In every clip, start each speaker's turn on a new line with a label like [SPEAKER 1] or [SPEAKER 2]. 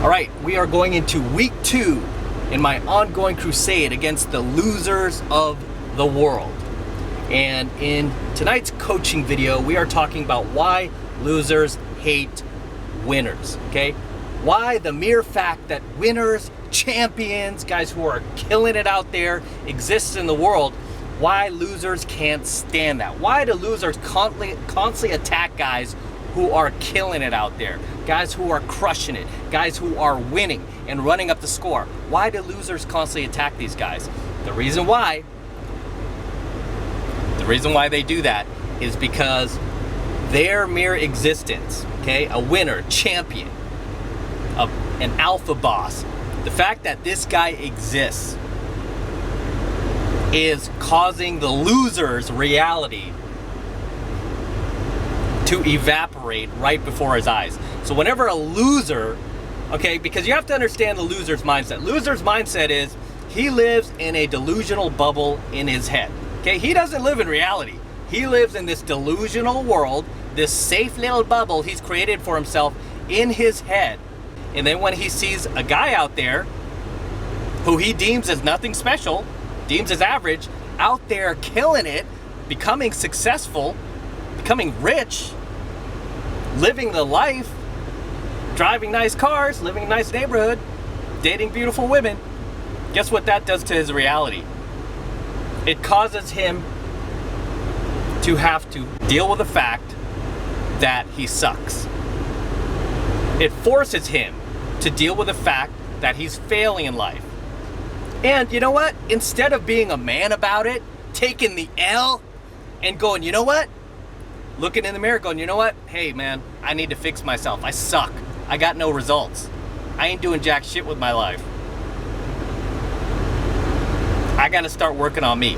[SPEAKER 1] All right, we are going into week 2 in my ongoing crusade against the losers of the world. And in tonight's coaching video, we are talking about why losers hate winners, okay? Why the mere fact that winners, champions, guys who are killing it out there exists in the world, why losers can't stand that. Why do losers constantly attack guys who are killing it out there? Guys who are crushing it, guys who are winning and running up the score. Why do losers constantly attack these guys? The reason why they do that is because their mere existence, okay, a winner, champion, an alpha boss, the fact that this guy exists is causing the loser's reality to evaporate right before his eyes. So whenever a loser, okay, because you have to understand the loser's mindset. Loser's mindset is he lives in a delusional bubble in his head. Okay, he doesn't live in reality. He lives in this delusional world, this safe little bubble he's created for himself in his head. And then when he sees a guy out there who he deems as nothing special, deems as average, out there killing it, becoming successful, becoming rich, living the life, driving nice cars, living in a nice neighborhood, dating beautiful women, guess what that does to his reality? It causes him to have to deal with the fact that he sucks. It forces him to deal with the fact that he's failing in life. And you know what? Instead of being a man about it, taking the L and going, you know what? Looking in the mirror going, you know what? Hey man, I need to fix myself. I suck. I got no results. I ain't doing jack shit with my life. I gotta start working on me.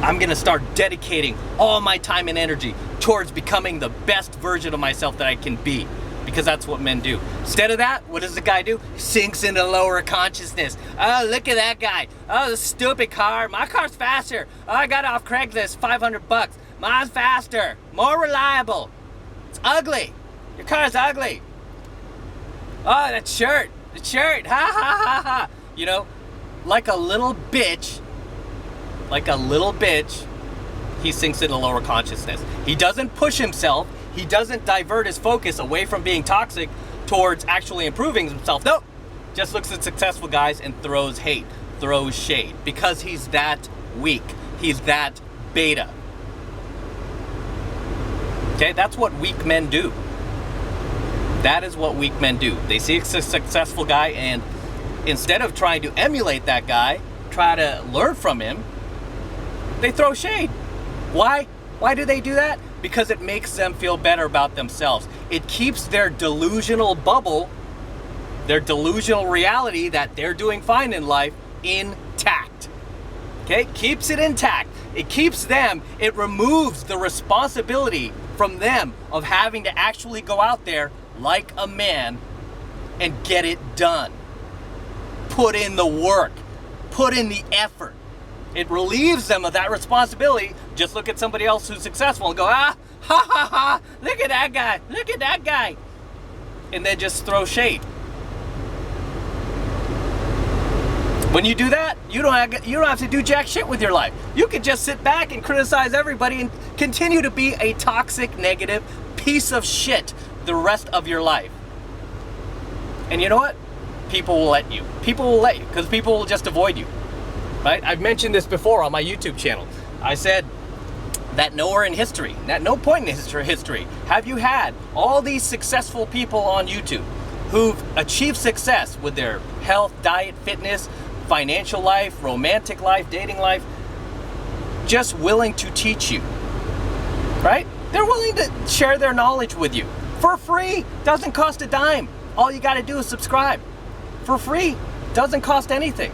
[SPEAKER 1] I'm gonna start dedicating all my time and energy towards becoming the best version of myself that I can be. Because that's what men do. Instead of that, what does the guy do? Sinks into lower consciousness. Oh, look at that guy. Oh, this stupid car. My car's faster. Oh, I got it off Craigslist, $500. Mine's faster, more reliable. It's ugly. Your car's ugly. Oh, that shirt. The shirt. Ha ha ha ha. You know, like a little bitch, he sinks into lower consciousness. He doesn't push himself. He doesn't divert his focus away from being toxic towards actually improving himself. Nope. Just looks at successful guys and throws hate, throws shade, because he's that weak. He's that beta. Okay, that's what weak men do. That is what weak men do. They see a successful guy, and instead of trying to emulate that guy, try to learn from him, they throw shade. Why? Why do they do that? Because it makes them feel better about themselves. It keeps their delusional bubble, their delusional reality that they're doing fine in life, intact. Okay? Keeps it intact. It keeps them, it removes the responsibility from them of having to actually go out there like a man and get it done. Put in the work. Put in the effort. It relieves them of that responsibility. Just look at somebody else who's successful and go, ah, ha, ha, ha, look at that guy, look at that guy. And then just throw shade. When you do that, you don't have to do jack shit with your life. You can just sit back and criticize everybody and continue to be a toxic, negative piece of shit the rest of your life. And you know what? People will let you. People will let you because people will just avoid you. Right? I've mentioned this before on my YouTube channel. I said that nowhere in history, at no point in history, have you had all these successful people on YouTube who've achieved success with their health, diet, fitness, financial life, romantic life, dating life, just willing to teach you. Right? They're willing to share their knowledge with you for free. Doesn't cost a dime. All you got to do is subscribe. For free. Doesn't cost anything.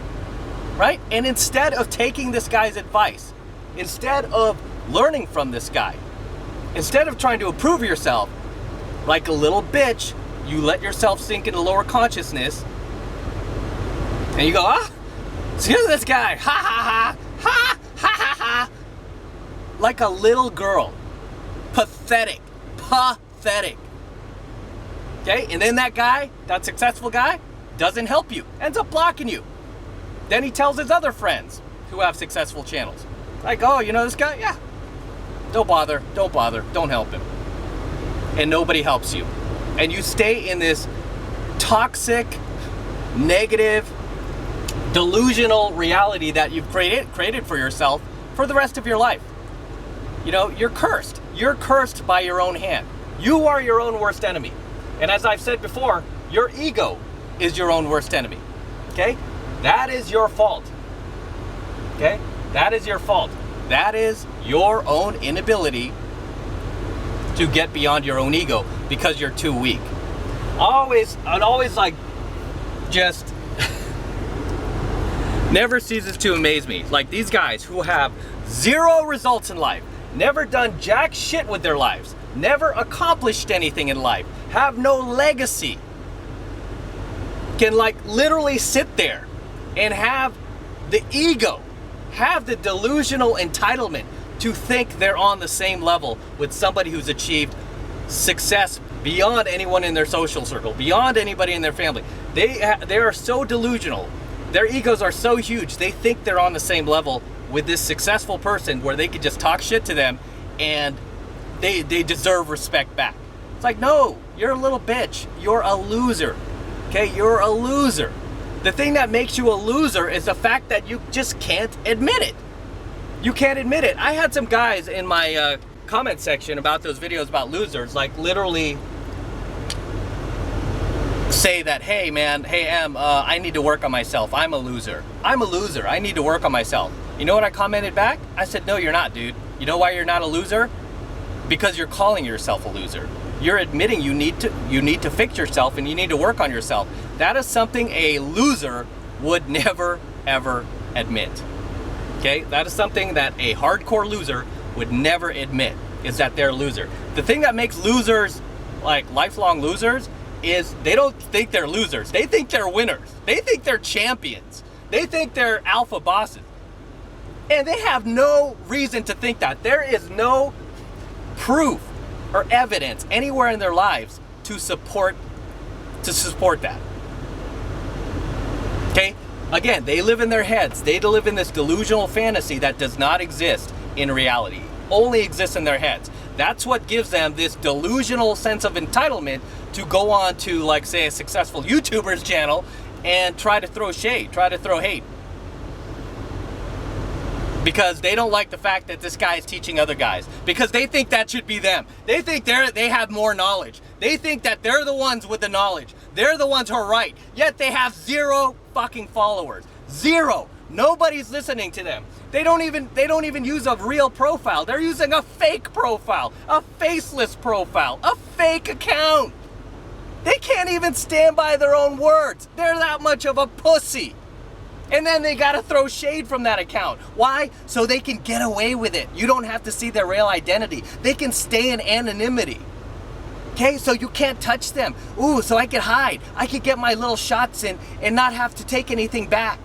[SPEAKER 1] Right? And instead of taking this guy's advice, instead of learning from this guy, instead of trying to improve yourself, like a little bitch, you let yourself sink into lower consciousness, and you go, ah, excuse this guy, ha ha ha, ha ha ha ha, like a little girl, pathetic, Okay, and then that guy, that successful guy, doesn't help you, ends up blocking you. Then he tells his other friends who have successful channels, like, oh, you know this guy? Yeah. Don't bother, don't help him. And nobody helps you. And you stay in this toxic, negative, delusional reality that you've created for yourself for the rest of your life. You know, you're cursed. You're cursed by your own hand. You are your own worst enemy. And as I've said before, your ego is your own worst enemy. Okay? That is your fault. Okay? That is your fault. That is your own inability to get beyond your own ego because you're too weak. I'd always like just never ceases to amaze me. Like these guys who have zero results in life, never done jack shit with their lives, never accomplished anything in life, have no legacy, can like literally sit there and have the ego, have the delusional entitlement to think they're on the same level with somebody who's achieved success beyond anyone in their social circle, beyond anybody in their family. They are so delusional. Their egos are so huge. They think they're on the same level with this successful person where they could just talk shit to them and they deserve respect back. It's like, no, you're a little bitch. You're a loser. Okay, you're a loser. The thing that makes you a loser is the fact that you just can't admit it. You can't admit it. I had some guys in my comment section about those videos about losers, like literally say that, hey man, hey Em, I need to work on myself. I'm a loser. I'm a loser. I need to work on myself. You know what I commented back? I said, no, you're not, dude. You know why you're not a loser? Because you're calling yourself a loser. You're admitting you need to fix yourself and you need to work on yourself. That is something a loser would never, ever admit. Okay? That is something that a hardcore loser would never admit, is that they're a loser. The thing that makes losers, like lifelong losers, is they don't think they're losers. They think they're winners. They think they're champions. They think they're alpha bosses. And they have no reason to think that. There is no proof or evidence anywhere in their lives to support that. Okay? Again, they live in their heads. They live in this delusional fantasy that does not exist in reality. Only exists in their heads. That's what gives them this delusional sense of entitlement to go on to, like, say, a successful YouTuber's channel and try to throw shade, try to throw hate. Because they don't like the fact that this guy is teaching other guys. Because they think that should be them. They think they have more knowledge. They think that they're the ones with the knowledge. They're the ones who are right. Yet they have zero fucking followers. Zero. Nobody's listening to them. They don't even use a real profile. They're using a fake profile, a faceless profile, a fake account. They can't even stand by their own words. They're that much of a pussy. And then they gotta throw shade from that account. Why? So they can get away with it. You don't have to see their real identity. They can stay in anonymity. Okay, so you can't touch them. Ooh, so I could hide. I could get my little shots in and not have to take anything back.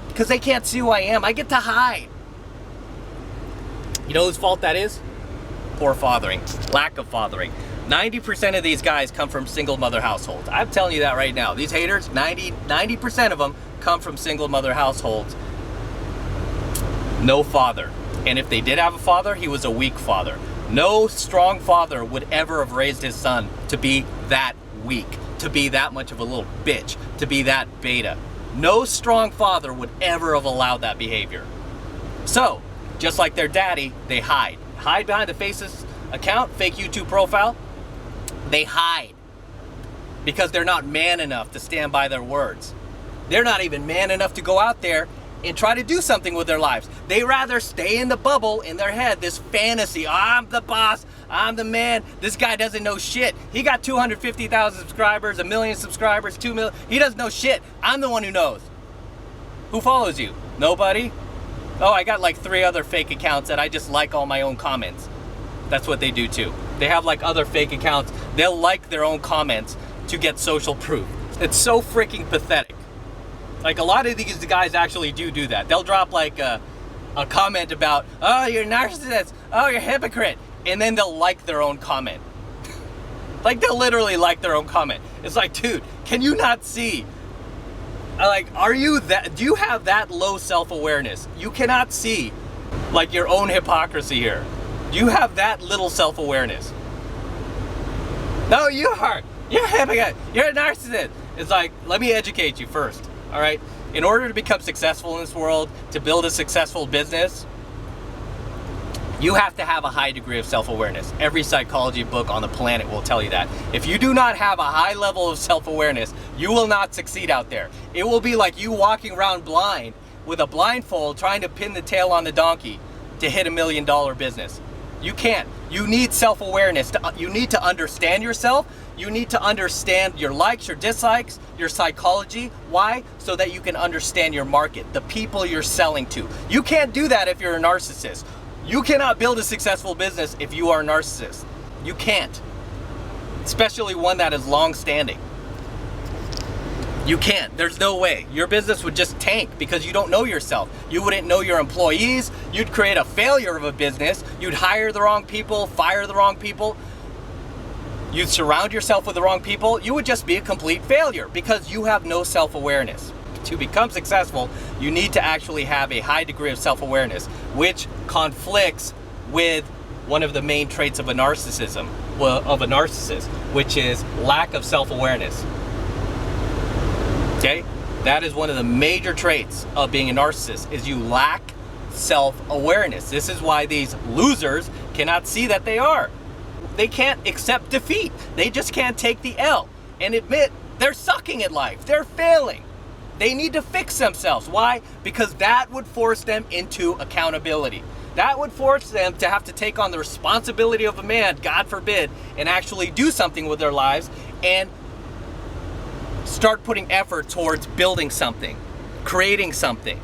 [SPEAKER 1] Because they can't see who I am. I get to hide. You know whose fault that is? Poor fathering. Lack of fathering. 90% of these guys come from single mother households. I'm telling you that right now. These haters, 90% of them come from single mother households. No father. And if they did have a father, he was a weak father. No strong father would ever have raised his son to be that weak, to be that much of a little bitch, to be that beta. No strong father would ever have allowed that behavior. So, just like their daddy, they hide. Hide behind the Faces account, fake YouTube profile. They hide because they're not man enough to stand by their words. They're not even man enough to go out there and try to do something with their lives. They rather stay in the bubble in their head, this fantasy. I'm the boss, I'm the man. This guy doesn't know shit. He got 250,000 subscribers, 1 million subscribers, 2 million. He doesn't know shit. I'm the one who knows. Who follows you? Nobody? Oh, I got like 3 other fake accounts that I just like all my own comments. That's what they do too. They have like other fake accounts. They'll like their own comments to get social proof. It's so freaking pathetic. Like a lot of these guys actually do that. They'll drop like a comment about, oh, you're a narcissist, oh, you're a hypocrite, and then they'll like their own comment. Like, they'll literally like their own comment. It's like, dude, can you not see? Like, do you have that low self-awareness? You cannot see, like, your own hypocrisy here. Do you have that little self-awareness? No, you are. You're a narcissist. It's like, let me educate you first, all right? In order to become successful in this world, to build a successful business, you have to have a high degree of self-awareness. Every psychology book on the planet will tell you that. If you do not have a high level of self-awareness, you will not succeed out there. It will be like you walking around blind with a blindfold trying to pin the tail on the donkey to hit $1 million business. You can't. You need self-awareness. You need to understand yourself. You need to understand your likes, your dislikes, your psychology. Why? So that you can understand your market, the people you're selling to. You can't do that if you're a narcissist. You cannot build a successful business if you are a narcissist. You can't. Especially one that is long-standing. You can't. There's no way. Your business would just tank because you don't know yourself. You wouldn't know your employees. You'd create a failure of a business. You'd hire the wrong people, fire the wrong people. You'd surround yourself with the wrong people. You would just be a complete failure because you have no self-awareness. To become successful, you need to actually have a high degree of self-awareness, which conflicts with one of the main traits of a narcissist, which is lack of self-awareness. Okay? That is one of the major traits of being a narcissist, is you lack self-awareness. This is why these losers cannot see that they are. They can't accept defeat. They just can't take the L and admit they're sucking at life. They're failing. They need to fix themselves. Why? Because that would force them into accountability. That would force them to have to take on the responsibility of a man, God forbid, and actually do something with their lives and start putting effort towards building something, creating something,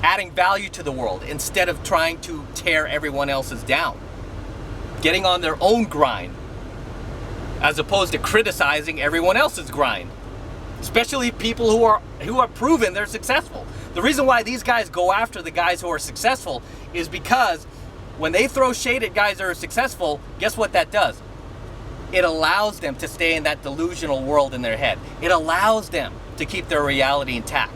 [SPEAKER 1] adding value to the world instead of trying to tear everyone else's down. Getting on their own grind as opposed to criticizing everyone else's grind. Especially people who are proven they're successful. The reason why these guys go after the guys who are successful is because when they throw shade at guys that are successful, guess what that does? It allows them to stay in that delusional world in their head. It allows them to keep their reality intact.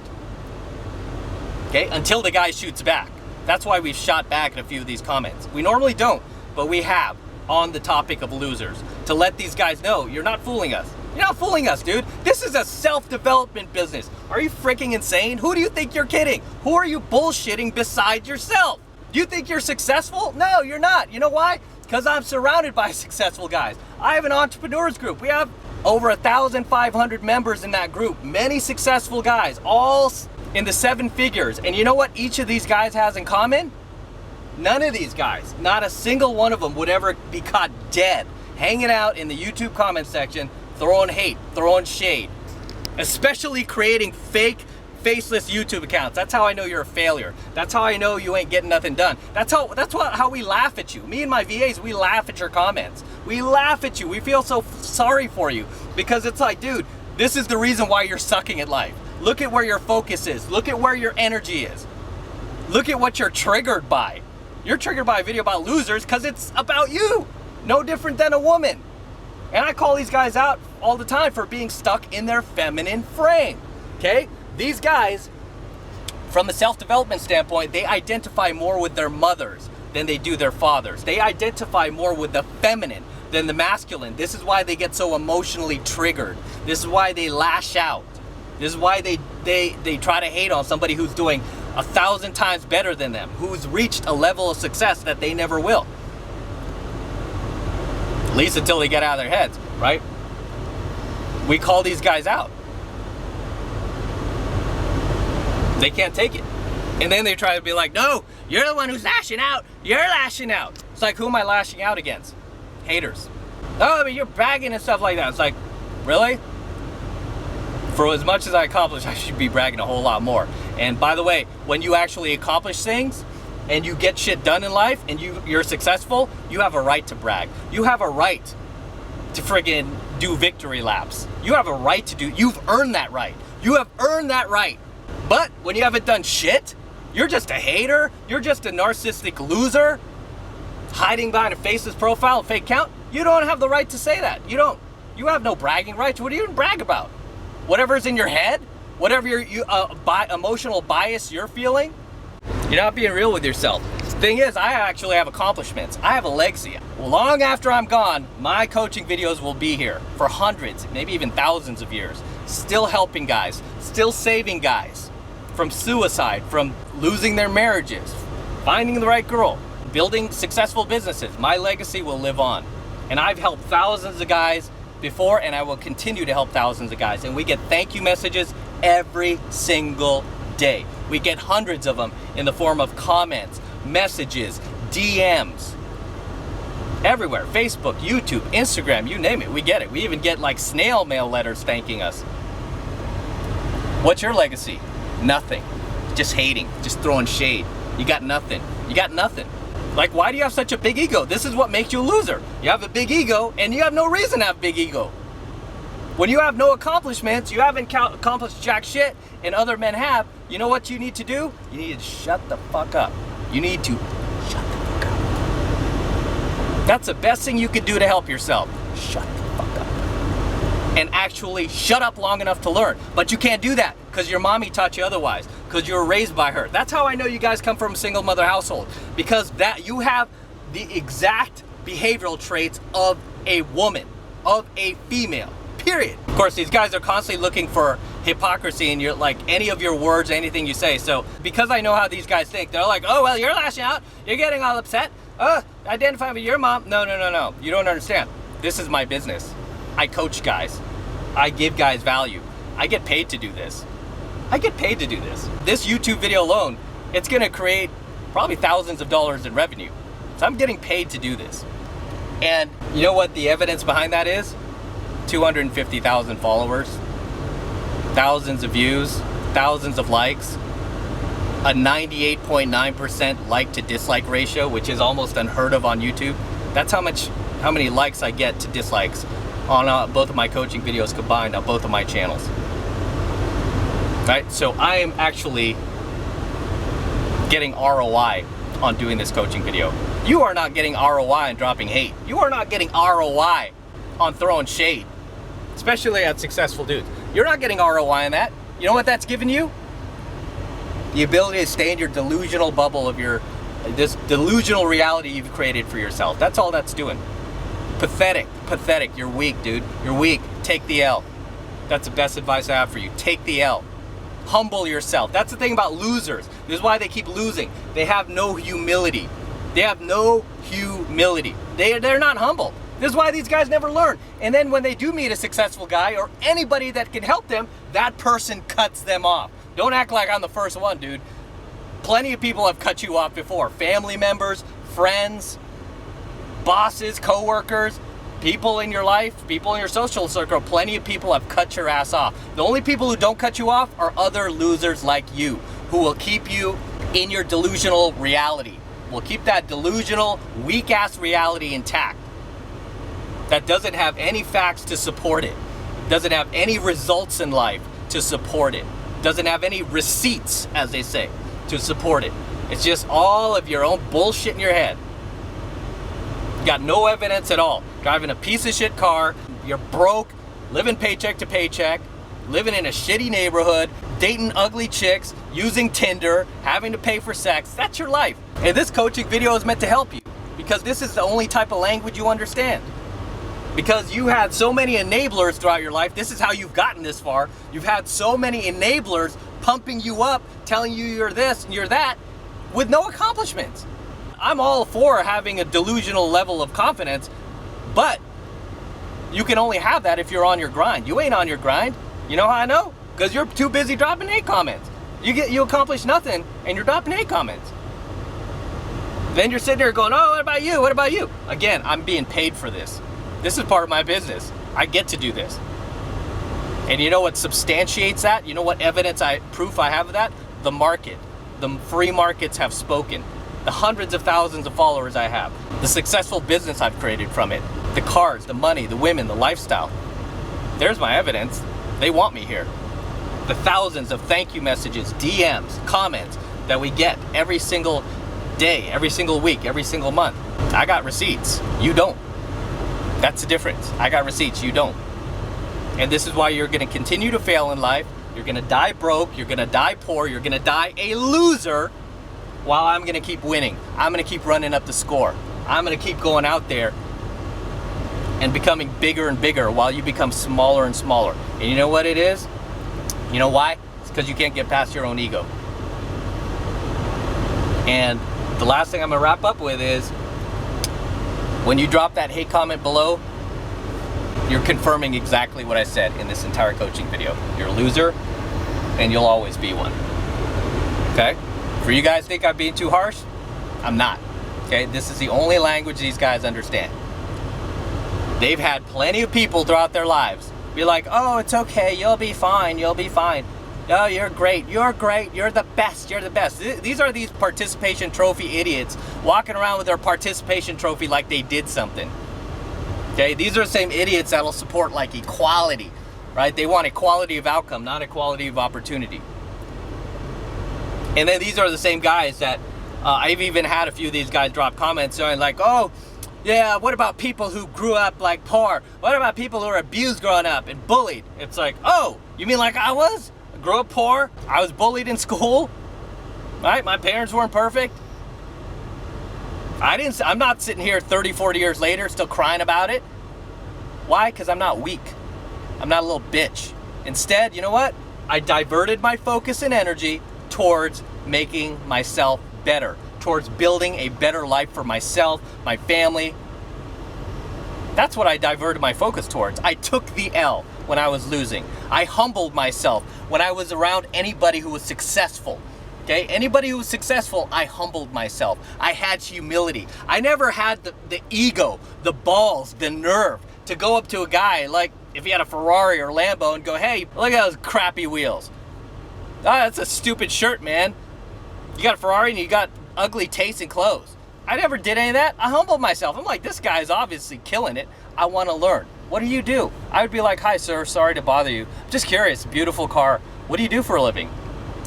[SPEAKER 1] Okay, until the guy shoots back. That's why we've shot back at a few of these comments. We normally don't, but we have on the topic of losers to let these guys know you're not fooling us. You're not fooling us, dude. This is a self-development business. Are you freaking insane? Who do you think you're kidding? Who are you bullshitting besides yourself? Do you think you're successful? No, you're not. You know why? Because I'm surrounded by successful guys. I have an entrepreneurs group. We have over 1,500 members in that group. Many successful guys, all in the 7 figures. And you know what each of these guys has in common? None of these guys, not a single one of them would ever be caught dead, hanging out in the YouTube comment section, throwing hate, throwing shade, especially creating fake, faceless YouTube accounts. That's how I know you're a failure. That's how I know you ain't getting nothing done. That's how we laugh at you. Me and my VAs, we laugh at your comments. We laugh at you. We feel so sorry for you because it's like, dude, this is the reason why you're sucking at life. Look at where your focus is. Look at where your energy is. Look at what you're triggered by. You're triggered by a video about losers because it's about you. No different than a woman. And I call these guys out all the time for being stuck in their feminine frame, okay? These guys, from a self-development standpoint, they identify more with their mothers than they do their fathers. They identify more with the feminine than the masculine. This is why they get so emotionally triggered. This is why they lash out. This is why they try to hate on somebody who's doing 1,000 times better than them, who's reached a level of success that they never will. At least until they get out of their heads, right? We call these guys out. They can't take it. And then they try to be like, no, you're the one who's lashing out. You're lashing out. It's like, who am I lashing out against? Haters. Oh, but you're bragging and stuff like that. It's like, really? For as much as I accomplish, I should be bragging a whole lot more. And by the way, when you actually accomplish things, and you get shit done in life and you're successful, you have a right to brag. You have a right to friggin' do victory laps. You have a right to you've earned that right. You have earned that right. But when you haven't done shit, you're just a hater, you're just a narcissistic loser, hiding behind a faceless profile, a fake account, You don't have the right to say that. You don't. You have no bragging rights. What do you even brag about? Whatever's in your head, whatever your emotional bias you're feeling, you're not being real with yourself. Thing is, I actually have accomplishments. I have a legacy. Long after I'm gone, my coaching videos will be here for hundreds, maybe even thousands of years. Still helping guys, still saving guys from suicide, from losing their marriages, finding the right girl, building successful businesses. My legacy will live on. And I've helped thousands of guys before, and I will continue to help thousands of guys. And we get thank you messages every single day. We get hundreds of them in the form of comments, messages, DMs, everywhere. Facebook, YouTube, Instagram, you name it, we get it. We even get like snail mail letters thanking us. What's your legacy? Nothing. Just hating, just throwing shade. You got nothing. You got nothing. Like, why do you have such a big ego? This is what makes you a loser. You have a big ego, and you have no reason to have a big ego. When you have no accomplishments, you haven't accomplished jack shit, and other men have, you know what you need to do? You need to shut the fuck up. You need to shut the fuck up. That's the best thing you could do to help yourself. Shut the fuck up. And actually shut up long enough to learn. But you can't do that because your mommy taught you otherwise, because you were raised by her. That's how I know you guys come from a single mother household, because that you have the exact behavioral traits of a woman, of a female, period. Of course, these guys are constantly looking for hypocrisy in your, like, any of your words, anything you say. So because I know how these guys think, they're like, oh, well, you're lashing out, you're getting all upset, identify with your mom. No, you don't understand. This is my business. I coach guys. I give guys value. I get paid to do this. I get paid to do this. This YouTube video alone, it's gonna create probably thousands of dollars in revenue. So I'm getting paid to do this. And you know what the evidence behind that is? 250,000 followers, thousands of views, thousands of likes, a 98.9% like to dislike ratio, which is almost unheard of on YouTube. That's how many likes I get to dislikes on both of my coaching videos combined on both of my channels. Right? So I am actually getting ROI on doing this coaching video. You are not getting ROI on dropping hate. You are not getting ROI on throwing shade, especially at successful dudes. You're not getting ROI on that. You know what that's giving you? The ability to stay in your delusional bubble of this delusional reality you've created for yourself. That's all that's doing. Pathetic. You're weak, dude. You're weak. Take the L. That's the best advice I have for you. Take the L. Humble yourself. That's the thing about losers. This is why they keep losing. They have no humility. They have no humility. They're not humble. This is why these guys never learn. And then when they do meet a successful guy or anybody that can help them, that person cuts them off. Don't act like I'm the first one, dude. Plenty of people have cut you off before. Family members, friends, bosses, co-workers, people in your life, people in your social circle. Plenty of people have cut your ass off. The only people who don't cut you off are other losers like you, who will keep you in your delusional reality. Will keep that delusional, weak-ass reality intact. That doesn't have any facts to support it. Doesn't have any results in life to support it. Doesn't have any receipts, as they say, to support it. It's just all of your own bullshit in your head. You got no evidence at all. Driving a piece of shit car, you're broke, living paycheck to paycheck, living in a shitty neighborhood, dating ugly chicks, using Tinder, having to pay for sex. That's your life. And this coaching video is meant to help you, because this is the only type of language you understand. Because you had so many enablers throughout your life. This is how you've gotten this far. You've had so many enablers pumping you up, telling you you're this and you're that, with no accomplishments. I'm all for having a delusional level of confidence, but you can only have that if you're on your grind. You ain't on your grind. You know how I know? Because you're too busy dropping hate comments. You accomplish nothing and you're dropping hate comments. Then you're sitting there going, oh, what about you? What about you? Again, I'm being paid for this. This is part of my business. I get to do this. And you know what substantiates that? You know what proof I have of that? The market. The free markets have spoken. The hundreds of thousands of followers I have. The successful business I've created from it. The cars, the money, the women, the lifestyle. There's my evidence. They want me here. The thousands of thank you messages, DMs, comments that we get every single day, every single week, every single month. I got receipts. You don't. That's the difference. I got receipts, you don't. And this is why you're going to continue to fail in life. You're going to die broke. You're going to die poor. You're going to die a loser while I'm going to keep winning. I'm going to keep running up the score. I'm going to keep going out there and becoming bigger and bigger while you become smaller and smaller. And you know what it is? You know why? It's because you can't get past your own ego. And the last thing I'm going to wrap up with is, when you drop that hate comment below, you're confirming exactly what I said in this entire coaching video. You're a loser, and you'll always be one. Okay? For you guys think I'm being too harsh, I'm not. Okay? This is the only language these guys understand. They've had plenty of people throughout their lives be like, oh, it's okay, you'll be fine, you'll be fine. Oh, you're great, you're the best, you're the best. These are these participation trophy idiots walking around with their participation trophy like they did something. Okay, these are the same idiots that'll support like equality, right? They want equality of outcome, not equality of opportunity. And then these are the same guys that, I've even had a few of these guys drop comments saying like, oh, yeah, what about people who grew up like poor? What about people who were abused growing up and bullied? It's like, oh, you mean like I was? I grew up poor, I was bullied in school, right? My parents weren't perfect. I'm not sitting here 30, 40 years later still crying about it. Why? Because I'm not weak. I'm not a little bitch. Instead, you know what? I diverted my focus and energy towards making myself better, towards building a better life for myself, my family. That's what I diverted my focus towards. I took the L when I was losing. I humbled myself when I was around anybody who was successful. Okay, anybody who was successful, I humbled myself. I had humility. I never had the ego, the balls, the nerve to go up to a guy, like if he had a Ferrari or Lambo, and go, hey, look at those crappy wheels. Oh, that's a stupid shirt, man. You got a Ferrari and you got ugly taste in clothes. I never did any of that. I humbled myself. I'm like, this guy's obviously killing it. I want to learn. What do you do? I would be like, hi, sir, sorry to bother you. Just curious, beautiful car. What do you do for a living?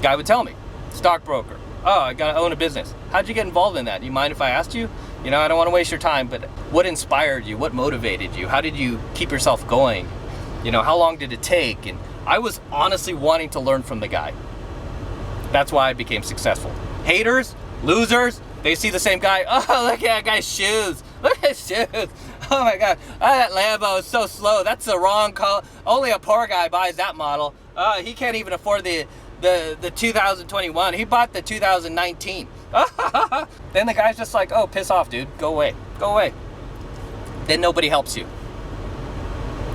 [SPEAKER 1] Guy would tell me. Stockbroker. Oh, I own a business. How'd you get involved in that? Do you mind if I asked you? You know, I don't want to waste your time, but what inspired you? What motivated you? How did you keep yourself going? You know, how long did it take? And I was honestly wanting to learn from the guy. That's why I became successful. Haters, losers, they see the same guy. Oh, look at that guy's shoes. Look at his shoes. Oh my God. Oh, that Lambo is so slow. That's the wrong color. Only a poor guy buys that model. He can't even afford the 2021. He bought the 2019. Then the guy's just like, oh, piss off, dude. Go away. Go away. Then nobody helps you.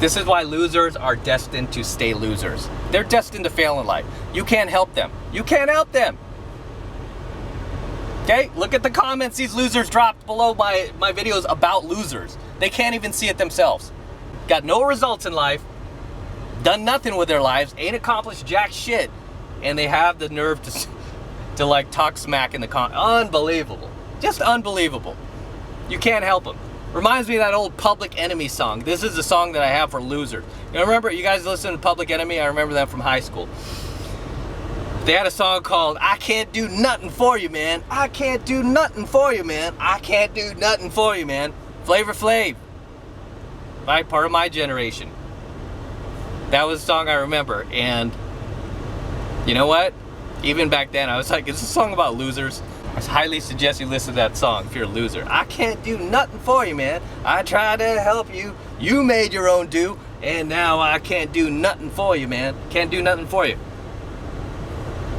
[SPEAKER 1] This is why losers are destined to stay losers. They're destined to fail in life. You can't help them. You can't help them. Okay? Look at the comments these losers dropped below my videos about losers. They can't even see it themselves. Got no results in life. Done nothing with their lives. Ain't accomplished jack shit. And they have the nerve to like talk smack in the unbelievable. Just unbelievable. You can't help them. Reminds me of that old Public Enemy song. This is the song that I have for losers. You know, remember, you guys listen to Public Enemy? I remember them from high school. They had a song called, I can't do nothing for you, man. I can't do nothing for you, man. I can't do nothing for you, man. Flavor Flav. Right? Part of my generation. That was a song I remember. And you know what? Even back then, I was like, is this a song about losers? I highly suggest you listen to that song if you're a loser. I can't do nothing for you, man. I tried to help you. You made your own do. And now I can't do nothing for you, man. Can't do nothing for you.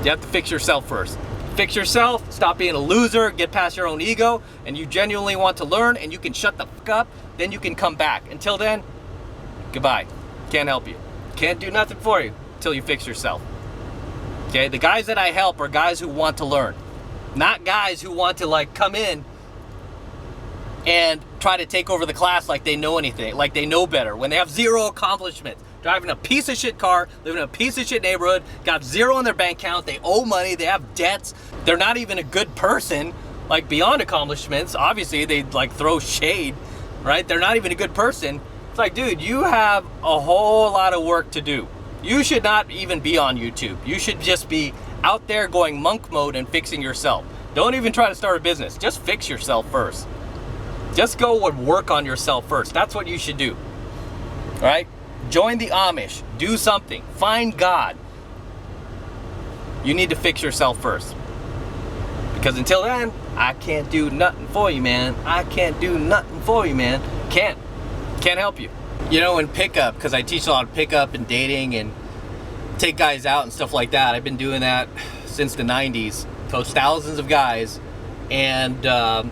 [SPEAKER 1] You have to fix yourself first. Fix yourself, stop being a loser, get past your own ego, and you genuinely want to learn, and you can shut the fuck up, then you can come back. Until then, goodbye. Can't help you. Can't do nothing for you until you fix yourself. Okay, the guys that I help are guys who want to learn. Not guys who want to like come in and try to take over the class like they know anything, like they know better, when they have zero accomplishments. Driving a piece of shit car, living in a piece of shit neighborhood, got zero in their bank account, they owe money, they have debts, they're not even a good person, like beyond accomplishments. Obviously, they like throw shade, right? They're not even a good person. It's like, dude, you have a whole lot of work to do. You should not even be on YouTube. You should just be out there going monk mode and fixing yourself. Don't even try to start a business. Just fix yourself first. Just go and work on yourself first. That's what you should do. All right? Join the Amish. Do something. Find God. You need to fix yourself first. Because until then, I can't do nothing for you, man. I can't do nothing for you, man. Can't help you. You know, in pickup, because I teach a lot of pickup and dating and take guys out and stuff like that. I've been doing that since the 90s. Coach thousands of guys. And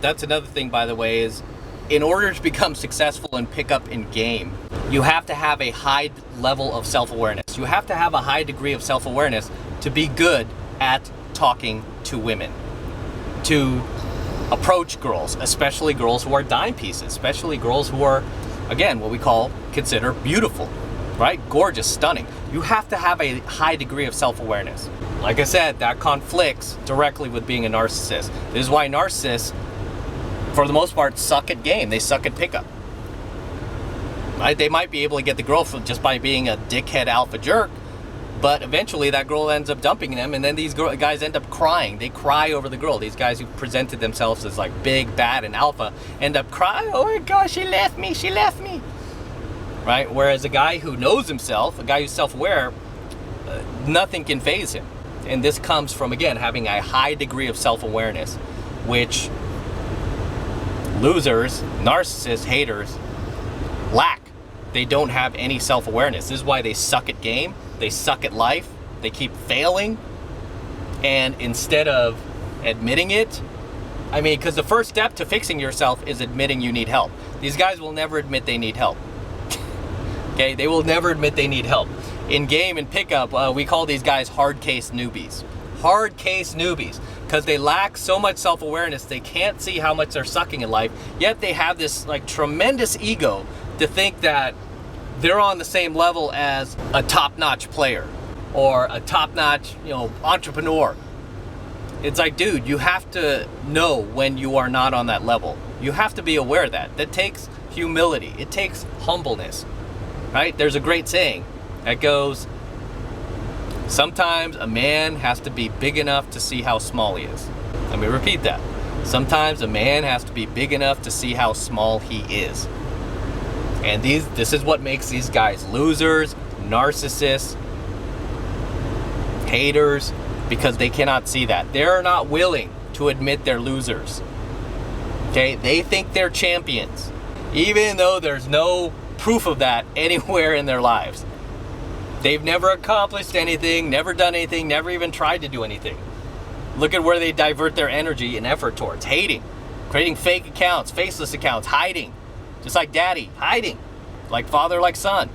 [SPEAKER 1] that's another thing, by the way, is in order to become successful in pickup in game, you have to have a high level of self-awareness. You have to have a high degree of self-awareness to be good at talking to women, to approach girls, especially girls who are dime pieces, especially girls who are, again, what we consider beautiful, right? Gorgeous, stunning. You have to have a high degree of self-awareness. Like I said, that conflicts directly with being a narcissist. This is why narcissists, for the most part, suck at game. They suck at pickup. Right? They might be able to get the girl just by being a dickhead alpha jerk, but eventually that girl ends up dumping them, and then these guys end up crying. They cry over the girl. These guys who presented themselves as like big, bad, and alpha end up crying, oh my gosh, she left me, she left me. Right? Whereas a guy who knows himself, a guy who's self-aware, nothing can faze him. And this comes from, again, having a high degree of self-awareness, which losers, narcissists, haters lack. They don't have any self-awareness. This is why they suck at game. They suck at life. They keep failing. And instead of admitting it, I mean, because the first step to fixing yourself is admitting you need help. These guys will never admit they need help. Okay, they will never admit they need help. In game and pickup, we call these guys hard case newbies. Hard case newbies, because they lack so much self-awareness. They can't see how much they're sucking in life, yet they have this like tremendous ego to think that they're on the same level as a top-notch player or a top-notch, entrepreneur. It's like, dude, you have to know when you are not on that level. You have to be aware of that. That takes humility. It takes humbleness, right? There's a great saying that goes, sometimes a man has to be big enough to see how small he is. Let me repeat that. Sometimes a man has to be big enough to see how small he is. And this is what makes these guys losers, narcissists, haters, because they cannot see that. They're not willing to admit they're losers. Okay? They think they're champions, even though there's no proof of that anywhere in their lives. They've never accomplished anything, never done anything, never even tried to do anything. Look at where they divert their energy and effort towards. Hating, creating fake accounts, faceless accounts, hiding. Just like daddy, hiding. Like father, like son.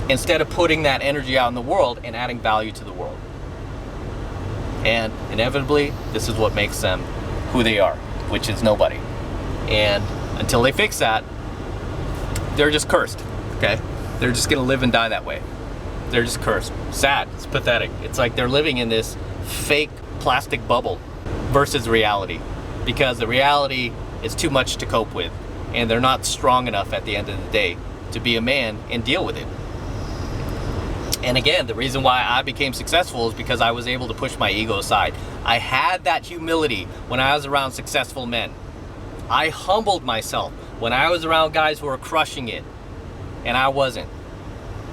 [SPEAKER 1] Instead of putting that energy out in the world and adding value to the world. And inevitably, this is what makes them who they are, which is nobody. And until they fix that, they're just cursed, okay? They're just gonna live and die that way. They're just cursed. Sad, it's pathetic. It's like they're living in this fake plastic bubble versus reality, because the reality is too much to cope with, and they're not strong enough at the end of the day to be a man and deal with it. And again, the reason why I became successful is because I was able to push my ego aside. I had that humility when I was around successful men. I humbled myself when I was around guys who were crushing it, and I wasn't,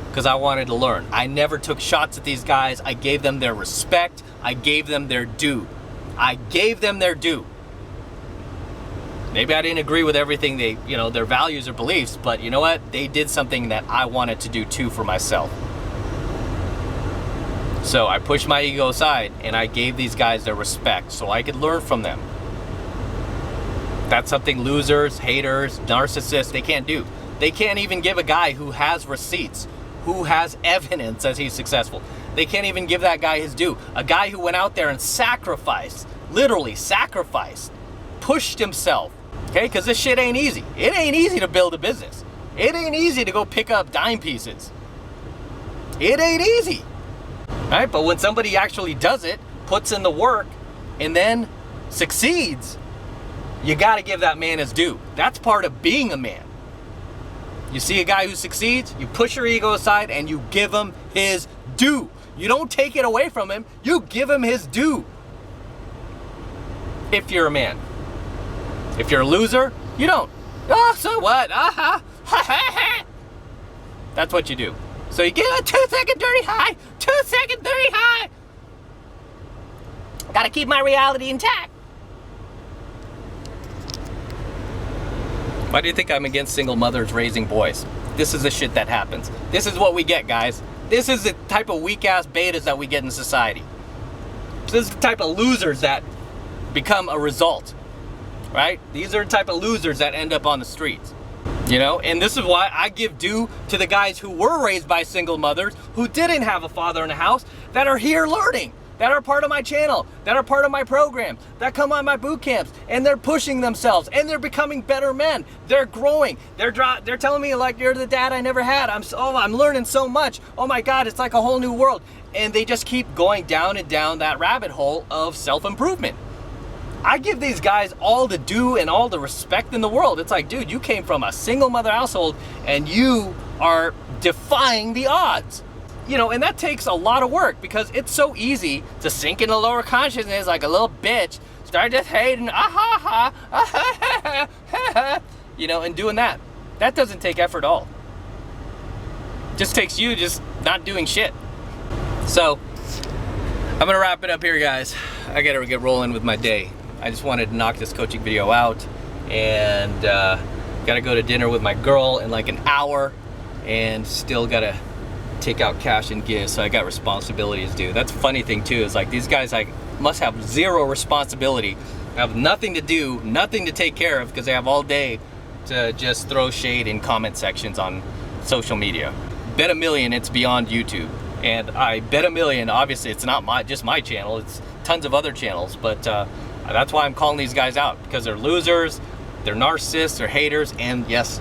[SPEAKER 1] because I wanted to learn. I never took shots at these guys. I gave them their respect. I gave them their due. I gave them their due. Maybe I didn't agree with everything their values or beliefs, but you know what? They did something that I wanted to do too for myself. So I pushed my ego aside and I gave these guys their respect so I could learn from them. That's something losers, haters, narcissists, they can't do. They can't even give a guy who has receipts, who has evidence as he's successful. They can't even give that guy his due. A guy who went out there and sacrificed, literally sacrificed, pushed himself. Okay, because this shit ain't easy. It ain't easy to build a business. It ain't easy to go pick up dime pieces. It ain't easy. Right? But when somebody actually does it, puts in the work, and then succeeds, you got to give that man his due. That's part of being a man. You see a guy who succeeds, you push your ego aside and you give him his due. You don't take it away from him, you give him his due. If you're a man. If you're a loser, you don't. Oh, so what? That's what you do. So you get a 2-second dirty high, 2-second dirty high. Gotta keep my reality intact. Why do you think I'm against single mothers raising boys? This is the shit that happens. This is what we get, guys. This is the type of weak-ass betas that we get in society. This is the type of losers that become a result, right? These are the type of losers that end up on the streets, you know? And this is why I give due to the guys who were raised by single mothers, who didn't have a father in the house, that are here learning, that are part of my channel, that are part of my program, that come on my boot camps, and they're pushing themselves, and they're becoming better men. They're growing. They're telling me, like, you're the dad I never had. I'm learning so much. Oh my God, it's like a whole new world. And they just keep going down and down that rabbit hole of self-improvement. I give these guys all the due and all the respect in the world. It's like, dude, you came from a single mother household, and you are defying the odds. You know, and that takes a lot of work, because it's so easy to sink in the lower consciousness like a little bitch, start just hating, you know, and doing that. That doesn't take effort at all. It just takes you just not doing shit. So, I'm gonna wrap it up here, guys. I gotta get rolling with my day. I just wanted to knock this coaching video out, and gotta go to dinner with my girl in like an hour, and still gotta take out cash and give, so I got responsibilities due. That's a funny thing too, is like these guys like must have zero responsibility, have nothing to do, nothing to take care of, because they have all day to just throw shade in comment sections on social media. Bet $1 million it's beyond YouTube, and I bet $1 million obviously it's not just my channel, it's tons of other channels, but that's why I'm calling these guys out, because they're losers, they're narcissists, they're haters, and yes,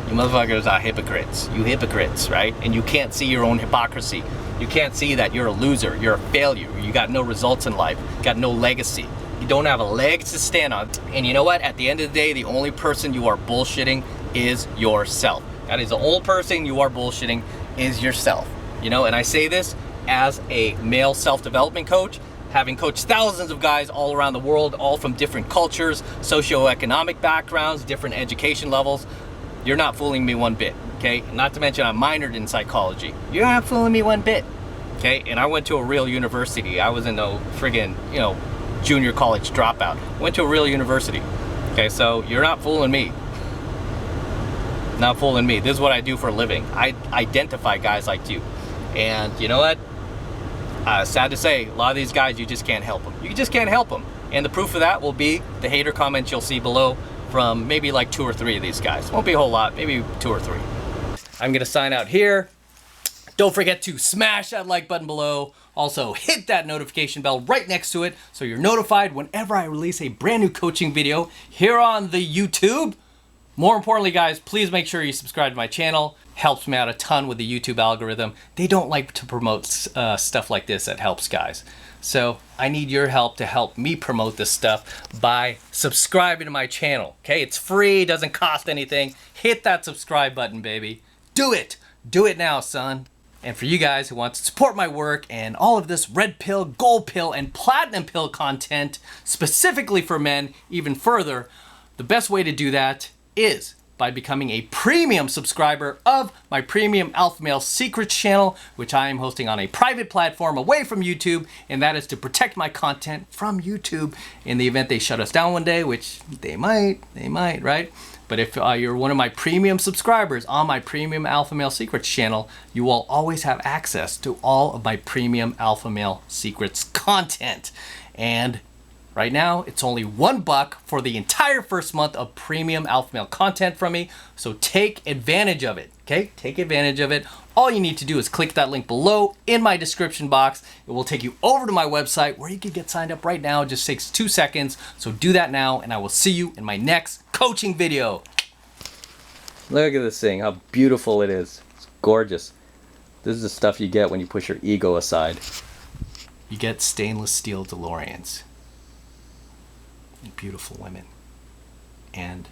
[SPEAKER 1] you motherfuckers are hypocrites. You hypocrites, right? And you can't see your own hypocrisy. You can't see that you're a loser, you're a failure, you got no results in life, you got no legacy. You don't have a leg to stand on. And you know what? At the end of the day, the only person you are bullshitting is yourself. That is the only person you are bullshitting is yourself. You know, and I say this as a male self-development coach, having coached thousands of guys all around the world, all from different cultures, socioeconomic backgrounds, different education levels. You're not fooling me one bit, okay? Not to mention I'm minored in psychology. You're not fooling me one bit, okay? And I went to a real university. I was in no friggin', you know, junior college dropout. Went to a real university, okay? So you're not fooling me. Not fooling me. This is what I do for a living. I identify guys like you. And you know what? Sad to say, a lot of these guys, you just can't help them. You just can't help them. And the proof of that will be the hater comments you'll see below, from maybe like 2 or 3 of these guys. Won't be a whole lot, maybe 2 or 3. I'm gonna sign out here. Don't forget to smash that like button below. Also hit that notification bell right next to it so you're notified whenever I release a brand new coaching video here on the YouTube. More importantly, guys, please make sure you subscribe to my channel. Helps me out a ton with the YouTube algorithm. They don't like to promote stuff like this that helps guys. So I need your help to help me promote this stuff by subscribing to my channel. Okay, it's free, doesn't cost anything. Hit that subscribe button, baby. Do it. Do it now, son. And for you guys who want to support my work and all of this red pill, gold pill, and platinum pill content specifically for men even further, the best way to do that is by becoming a premium subscriber of my premium Alpha Male Secrets channel, which I am hosting on a private platform away from YouTube, and that is to protect my content from YouTube in the event they shut us down one day, which they might, right? But if you're one of my premium subscribers on my premium Alpha Male Secrets channel, you will always have access to all of my premium Alpha Male Secrets content. And right now, it's only $1 for the entire first month of premium Alpha Male content from me. So take advantage of it, okay? Take advantage of it. All you need to do is click that link below in my description box. It will take you over to my website where you can get signed up right now. It just takes 2 seconds. So do that now, and I will see you in my next coaching video. Look at this thing, how beautiful it is. It's gorgeous. This is the stuff you get when you push your ego aside. You get stainless steel DeLoreans. And beautiful women, and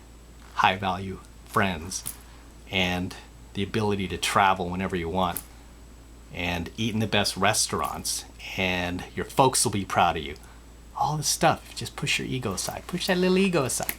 [SPEAKER 1] high value friends, and the ability to travel whenever you want, and eat in the best restaurants, and your folks will be proud of you. All this stuff, just push your ego aside. Push that little ego aside.